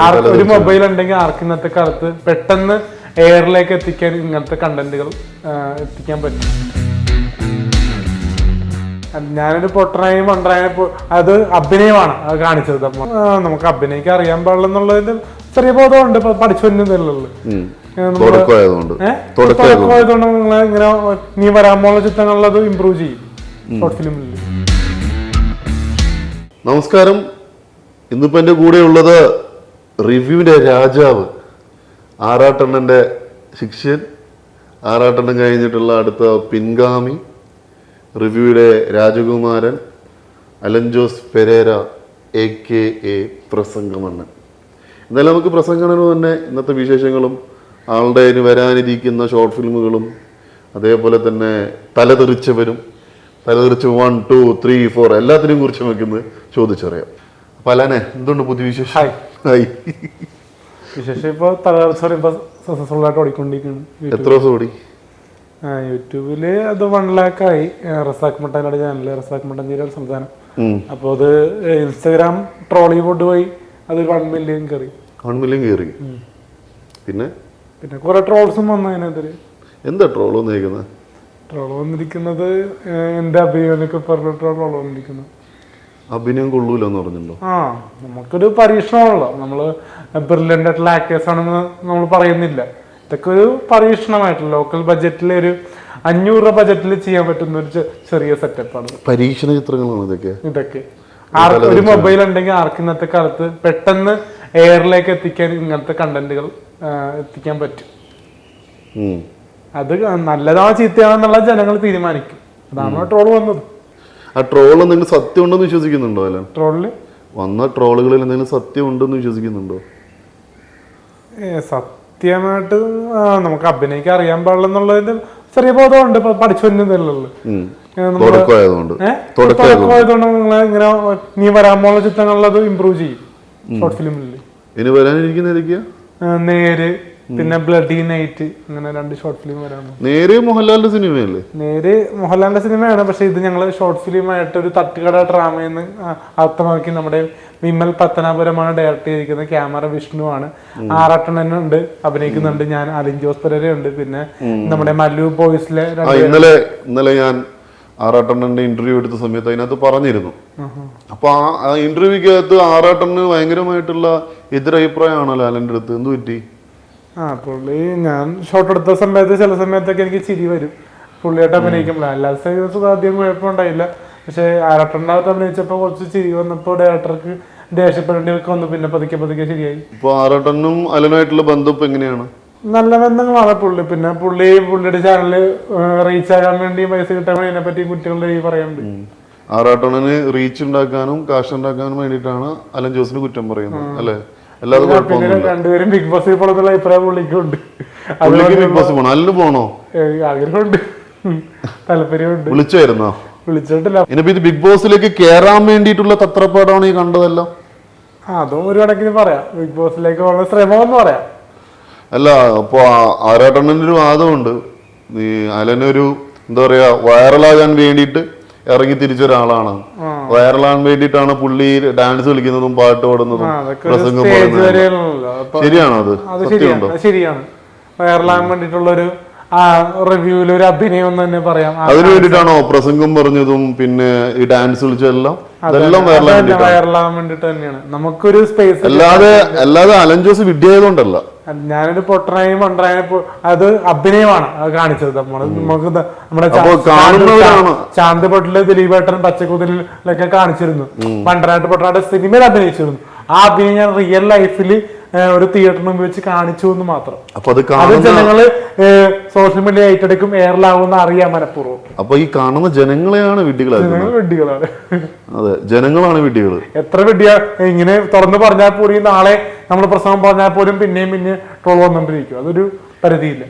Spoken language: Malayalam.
ഒരു മൊബൈൽ ഉണ്ടെങ്കിൽ ആർക്ക് ഇന്നത്തെ കാലത്ത് പെട്ടെന്ന് എയറിലേക്ക് എത്തിക്കാൻ ഇങ്ങനത്തെ കണ്ടന്റുകൾ എത്തിക്കാൻ പറ്റും. ഞാനൊരു പൊട്ടനായി മണ്ടനായ അത് അഭിനയമാണ് അത് കാണിച്ചത്. നമുക്ക് അഭിനയിക്കാൻ അറിയാൻ പാടില്ല എന്നുള്ളതിന്റെ ചെറിയ ബോധമുണ്ട് പഠിച്ചു വരുന്നതല്ലുള്ളു. തുടക്കമായതുകൊണ്ട് നിങ്ങളെ ഇങ്ങനെ നീ വരാൻ പോകുന്ന ചിത്രങ്ങളിൽ അത് ഇമ്പ്രൂവ് ചെയ്യും ഷോർട്ട് ഫിലിമിൽ. നമസ്കാരം. ഇന്നിപ്പോ എന്റെ കൂടെ ഉള്ളത് റിവ്യൂവിന്റെ രാജാവ്, ആറാട്ടണ്ണന്റെ ശിഷ്യൻ, ആറാട്ടണ്ണൻ കഴിഞ്ഞിട്ടുള്ള അടുത്ത പിൻഗാമി, റിവ്യൂയുടെ രാജകുമാരൻ അലൻ ജോസ് പെരേര AKA പ്രസംഗമണ്ണൻ. എന്നാലും നമുക്ക് പ്രസംഗമണ്ണന് തന്നെ ഇന്നത്തെ വിശേഷങ്ങളും ആളുടെ ഇനി വരാനിരിക്കുന്ന ഷോർട്ട് ഫിലിമുകളും അതേപോലെ തന്നെ തലതെറിച്ചവരും തലതെറിച്ച് 1, 2, 3, 4 എല്ലാത്തിനെയും കുറിച്ച് നമുക്കിന്ന് ചോദിച്ചറിയാം. അപ്പൊ അലാനെ, എന്തുണ്ട് പുതിയ വിശേഷം? വിശേഷം ഇപ്പൊ തലതെറിച്ച് സക്സസ്ഫുൾ ആയിട്ട് ഓടിക്കൊണ്ടിരിക്കുന്നു. എത്ര ദിവസം ഓടി? യൂട്യൂബില് അത് 1 lakh ആയി. റസാഖ് മട്ടാനിയുടെ ചാനല്, റസാഖ് മട്ടാഞ്ചേരി സംസ്ഥാനം. അപ്പൊ അത് ഇൻസ്റ്റാഗ്രാം ട്രോളിവുഡ് പോയി അത് 1 million കയറി. 1 million കയറി. പിന്നെ പിന്നെ കുറെ ട്രോൾസും വന്നു അതിനെതിരെ. എന്താ ട്രോൾ വന്നിരിക്കുന്നത്? ട്രോൾ വന്നിരിക്കുന്നത് എന്റെ അഭിനയൊക്കെ പറഞ്ഞിട്ട് ട്രോൾ വന്നിരിക്കുന്നത്. അഭിനയം കൊള്ളൂലെന്ന് പറഞ്ഞല്ലോ. നമുക്കൊരു പരീക്ഷണമാണല്ലോ. നമ്മള് ബ്രില്യൻ്റ് ആയിട്ടുള്ള ആക്ടേഴ്സ് ആണെന്ന് നമ്മൾ പറയുന്നില്ല. ഇതൊക്കെ ഒരു പരീക്ഷണമായിട്ടുള്ള ലോക്കൽ ബഡ്ജറ്റിൽ ഒരു 500 രൂപ ബഡ്ജറ്റിൽ ചെയ്യാൻ പറ്റുന്ന ഒരു ചെറിയ സെറ്റപ്പാണ്. പരീക്ഷണ ചിത്രങ്ങളാണ് ഇതൊക്കെ ഒരു മൊബൈൽ ഉണ്ടെങ്കിൽ ആർക്ക് ഇന്നത്തെ കാലത്ത് പെട്ടെന്ന് എയറിലേക്ക് എത്തിക്കാൻ ഇങ്ങനത്തെ കണ്ടന്റുകൾ എത്തിക്കാൻ പറ്റും. അത് നല്ലതാണോ ചീത്തയാണെന്നുള്ള ജനങ്ങൾ തീരുമാനിക്കും. അതാണ് ട്രോൾ വന്നത്. ആ ട്രോൾ എന്തെങ്കിലും സത്യം ഉണ്ടെന്ന് വിശ്വസിക്കുന്നുണ്ടോ? അല്ല, ട്രോളില് വന്ന ട്രോളുകളിൽ എന്തെങ്കിലും സത്യം ഉണ്ടെന്ന് വിശ്വസിക്കുന്നുണ്ടോ? സത്യമായിട്ട് നമുക്ക് അഭിനയിക്കാൻ അറിയാൻ പാടില്ല എന്നുള്ളതിന്റെ ചെറിയ ബോധമുണ്ട് പഠിച്ചു വരുന്നതല്ലുള്ളു. തുടക്കമായതുകൊണ്ട് നിങ്ങളെ ഇങ്ങനെ നീ വരാൻ പോകുന്ന ചിത്രങ്ങളിൽ അത് ഇമ്പ്രൂവ് ചെയ്യും ഷോർട്ട് ഫിലിമിൽ. ഇനി വരാനിരിക്കുന്ന നേര്, പിന്നെ ബ്ലഡി നൈറ്റ്, അങ്ങനെ 2 ഷോർട്ട് ഫിലിം വരാണ്. നേര് മോഹൻലാലിന്റെ സിനിമയല്ലേ? നേര് മോഹൻലാലിന്റെ സിനിമയാണ്. പക്ഷെ ഇത് ഞങ്ങള് ഷോർട്ട് ഫിലിം ആയിട്ട് ഒരു തട്ടുകട ഡ്രാമയെന്ന് അർത്ഥമാക്കി നമ്മുടെ വിമൽ പത്തനാപുരമാണ് ഡയറക്ട് ചെയ്തിരിക്കുന്നത്. ക്യാമറ വിഷ്ണു ആണ്. ആറാട്ടണ്ണനുണ്ട്, അഭിനയിക്കുന്നുണ്ട്. ഞാൻ അലിൻ ജോസ് പെരേര ഉണ്ട്. പിന്നെ നമ്മുടെ മല്ലു ബോയ്സിലെ ഇന്നലെ ഞാൻ ആറാട്ടണ്ണന്റെ ഇന്റർവ്യൂ എടുത്ത സമയത്ത് അതിനകത്ത് പറഞ്ഞിരുന്നു. അപ്പൊ ആ ഇന്റർവ്യൂക്കകത്ത് ആറാട്ടണ്ണന് ഭയങ്കരമായിട്ടുള്ള എതിരഭിപ്രായമാണല്ലോ അലന്റെ അടുത്ത്. എന്ത് പറ്റി? പുള്ളി ഞാൻ ഷോട്ട് എടുത്ത സമയത്ത് ചില സമയത്തൊക്കെ എനിക്ക് ചിരി വരും പുള്ളിയായിട്ട് അഭിനയിക്കുമ്പോൾ. അല്ലാത്ത സമയത്ത് ആദ്യം കുഴപ്പമുണ്ടായില്ല. പക്ഷെ ആറാട്ടണ്ണാകത്ത് അഭിനയിച്ചപ്പോ കുറച്ച് ചിരി വന്നപ്പോ ഡയറക്ടർക്ക് ദേഷ്യപ്പെടേണ്ടിയൊക്കെ വന്നു. പിന്നെ പതുക്കെ പതുക്കെ ശരിയായി. ഇപ്പൊ ആറാട്ടണ്ണനും അലനുമായിട്ടുള്ള ബന്ധം എങ്ങനെയാണ്? നല്ല ബന്ധങ്ങളാണ് പുള്ളി. പിന്നെ പുള്ളിയുടെ ചാനല് റീച്ച് ആകാൻ വേണ്ടി പൈസ കിട്ടാൻ വേണ്ടി അതിനെപ്പറ്റി കുട്ടികളുടെ പറയാനുണ്ട്. ആറാട്ടണ്ണന് റീച്ച് ഉണ്ടാക്കാനും കാശ് ഉണ്ടാക്കാനും വേണ്ടിയിട്ടാണ് അലൻ ജോസിന് കുറ്റം പറയുന്നത് അല്ലെ? രണ്ടുപേരും ബിഗ് ബോസിൽ പോലുള്ള അഭിപ്രായം പുള്ളിക്കുണ്ട്. ബിഗ് ബോസ് പോണോ? അല്ലിന് പോണോ? ആഗ്രഹമുണ്ട്, താല്പര്യമുണ്ട്. വിളിച്ചായിരുന്നോ? വിളിച്ചിട്ടില്ല. ഇനിയിപ്പോ ഇത് ബിഗ് ബോസിലേക്ക് കേറാൻ വേണ്ടിയിട്ടുള്ള തത്രപ്പാടാണ് ഈ കണ്ടതല്ലോ. അതും ഒരു കണക്കിന് പറയാം. ബിഗ് ബോസിലേക്ക് പോകുന്ന ശ്രമം എന്ന് പറയാം. അല്ല, അപ്പൊ ആറാട്ടണ്ണന്റെ ഒരു വാദമുണ്ട്. ഈ അലനൊരു എന്താ പറയാ വൈറലാകാൻ വേണ്ടിയിട്ട് ഇറങ്ങി തിരിച്ചൊരാളാണ്. വൈറലാകാൻ വേണ്ടിയിട്ടാണ് പുള്ളി ഡാൻസ് കളിക്കുന്നതും പാട്ട് പാടുന്നതും പ്രസംഗം പാടുന്നതും. ശരിയാണോ? അത് ശരിയാണ്. വൈറലാകാൻ വേണ്ടിയിട്ടുള്ളൊരു റിവ്യൂവിൽ ഒരു അഭിനയം എന്ന് തന്നെ പറയാം. അതിനു വേണ്ടിട്ടാണോ പ്രസംഗം പറഞ്ഞതും പിന്നെ ഈ ഡാൻസ് കളിച്ചതെല്ലാം? വൈറലാകാൻ വേണ്ടിട്ട് തന്നെയാണ്. നമുക്കൊരു സ്പേസ്. അല്ലാതെ അലൻ ജോസ് വിഡ്ഢിയായതുകൊണ്ടല്ല. ഞാനൊരു പൊട്ടനായി മണ്ടനായ അത് അഭിനയമാണ് അത് കാണിച്ചത്. നമുക്ക് നമ്മുടെ ചാന്ത് ദിലീപേട്ടൻ പച്ചക്കുതിലൊക്കെ കാണിച്ചിരുന്നു. മണ്ടനായിട്ട് പൊട്ടനായിട്ട് സിനിമയിൽ അഭിനയിച്ചിരുന്നു. ആ അഭിനയം ഞാൻ റിയൽ ലൈഫിൽ ഒരു തിയേറ്ററിന് മുമ്പ് വെച്ച് കാണിച്ചു എന്ന് മാത്രം. അത് ജനങ്ങള് സോഷ്യൽ മീഡിയ ഏറ്റെടുക്കും, എയറിലാവുമെന്ന് അറിയാൻ മനഃപൂർവ്വം. അപ്പൊ ഈ കാണുന്ന ജനങ്ങളെയാണ് വിഡ്ഢികളാണ്. അതെ, ജനങ്ങളാണ് വിഡ്ഢികള്. എത്ര വിഡ്ഢിയാ ഇങ്ങനെ തുറന്നു പറഞ്ഞാൽ പോലും നാളെ നമ്മൾ പ്രസംഗം പറഞ്ഞാൽ പോലും പിന്നെയും ട്രോൾ വന്നോണ്ടിരിക്കും. അതൊരു പരിധിയില്ല.